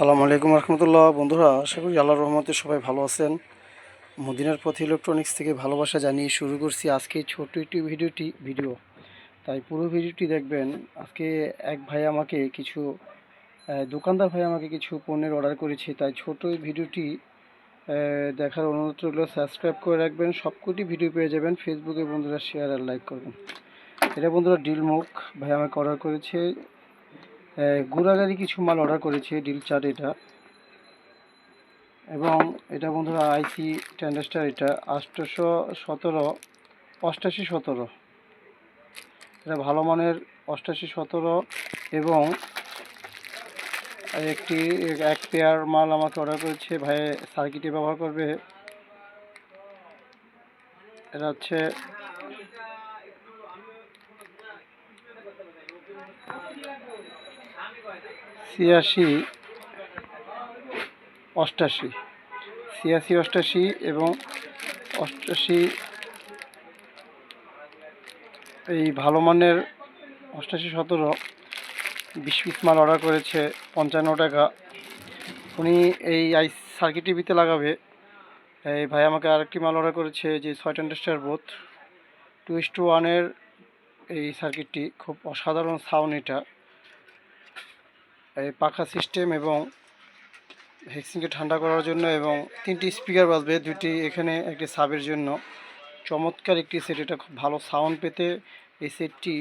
আসসালামু আলাইকুম রহমতুল্লাহ। বন্ধুরা, আশা করি আল্লাহর রহমতে সবাই ভালো আছেন। মদিনার পথ ইলেকট্রনিক্স থেকে ভালোবাসা জানিয়ে শুরু করছি আজকে ছোট্ট একটি ভিডিও। তাই পুরো ভিডিওটি দেখবেন। আজকে এক ভাই আমাকে কিছু দোকানদার ভাই আমাকে কিছু পণ্যের অর্ডার করেছে, তাই ছোট এই ভিডিওটি দেখার অনুরোধ রইল। সাবস্ক্রাইব করে রাখবেন, সবকটি ভিডিও পেয়ে যাবেন। ফেসবুকে বন্ধুরা শেয়ার আর লাইক করবেন। এটা বন্ধুরা ডিল মুখ ভাই আমাকে অর্ডার করেছে। গুড়াগাড়ি কিছু মাল অর্ডার করেছে, ডিল চার্ট এটা। এবং এটা বন্ধুরা আইসি ট্রানজিস্টার, এটা 8817 এটা ভালো মানের 8817। এবং এক পেয়ার মাল আমাকে অর্ডার করেছে ভাই, সার্কিটে ব্যবহার করবে। এটা হচ্ছে ছিয়াশি অষ্টাশি এবং 88। এই ভালো মানের 8817 20 পিস মাল অর্ডার করেছে 55 টাকা। উনি এই সার্কিট টিভিতে লাগাবে। এই ভাই আমাকে আরেকটি মাল অর্ডার করেছে, যে 6 ট্রানজিস্টার বোথ 2:1 এই সার্কিটটি খুব অসাধারণ সাউন্ড। এটা এই পাখা সিস্টেম এবং হেক্সিংকে ঠান্ডা করার জন্য, এবং 3টি স্পিকার বাজবে, 2টি এখানে, একটি সাবের জন্য। চমৎকার একটি সেট, এটা খুব ভালো সাউন্ড পেতে এই সেটটি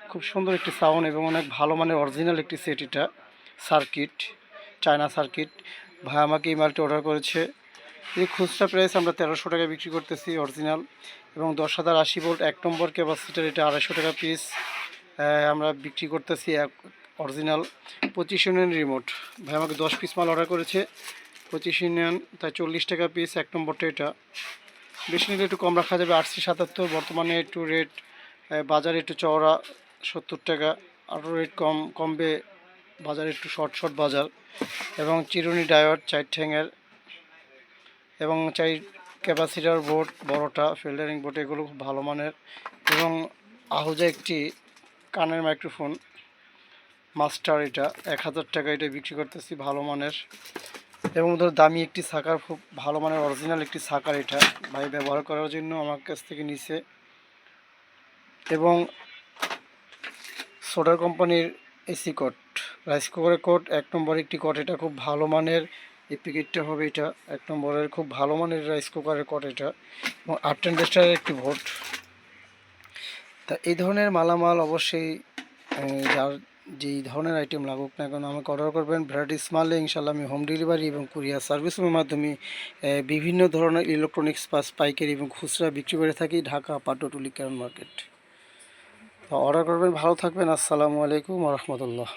খুব সুন্দর একটি সাউন্ড এবং অনেক ভালো মানের অরিজিনাল একটি সেট। এটা সার্কিট, চায়না সার্কিট। ভাই আমাকে এই মালটি অর্ডার করেছে। এই খুচরা প্রাইস আমরা 1300 টাকায় বিক্রি করতেছি অরিজিনাল। এবং 10,080 ভোল্ট 1 নম্বর ক্যাপাসিটার, এটা 250 টাকা পিস আমরা বিক্রি করতেছি অরিজিনাল। 25 ইউনিয়ন রিমোট ভাই আমাকে 10 পিস মাল অর্ডার করেছে, 25 ইউনিয়ন, তাই 40 টাকা পিস 1 নম্বরটা। এটা বেশি নিলে একটু কম রাখা যাবে, 877। বর্তমানে একটু রেট বাজারে একটু চওড়া 70 টাকা, আরও রেট কমবে বাজারে, একটু শর্ট বাজার। এবং চিরুনি ডায়োড 4 ঠ্যাঙের, এবং 4 ক্যাপাসিটার বোর্ড বড়টা, ফিল্টারিং বোর্ড, এগুলো খুব ভালো মানের। এবং আহুজা একটি কানের মাইক্রোফোন মাস্টার, এটা 1000 টাকা, এটা বিক্রি করতেছি ভালো মানের। এবং ধর দামি একটি সাকার, খুব ভালো মানের অরিজিনাল একটি সাকার, এটা ভাই ব্যবহার করার জন্য আমার কাছ থেকে নিছে। এবং সোডার কোম্পানির এসি কোট, রাইস কুকারের কোট 1 নম্বর একটি কোট, এটা খুব ভালো মানের। এই প্যাকেটটা হবে এটা 1 নম্বরের, খুব ভালো মানের রাইস কুকারের কোট এটা। এবং 8 ট্রানজিস্টারের একটি ভোল্ট। তা এই ধরনের মালামাল অবশ্যই যার যেই ধরনের আইটেম লাগুক না কেন আমাকে অর্ডার করবেন। ভ্যারাইটি স্মলে ইনশাল্লাহ আমি হোম ডেলিভারি এবং কুরিয়ার সার্ভিসের মাধ্যমে বিভিন্ন ধরনের ইলেকট্রনিক্স পাইকারি এবং খুচরা বিক্রি করে থাকি, ঢাকা পাটুলি কারণ মার্কেট। তো অর্ডার করবেন, ভালো থাকবেন। আসসালামু আলাইকুম রহমতুল্লাহ।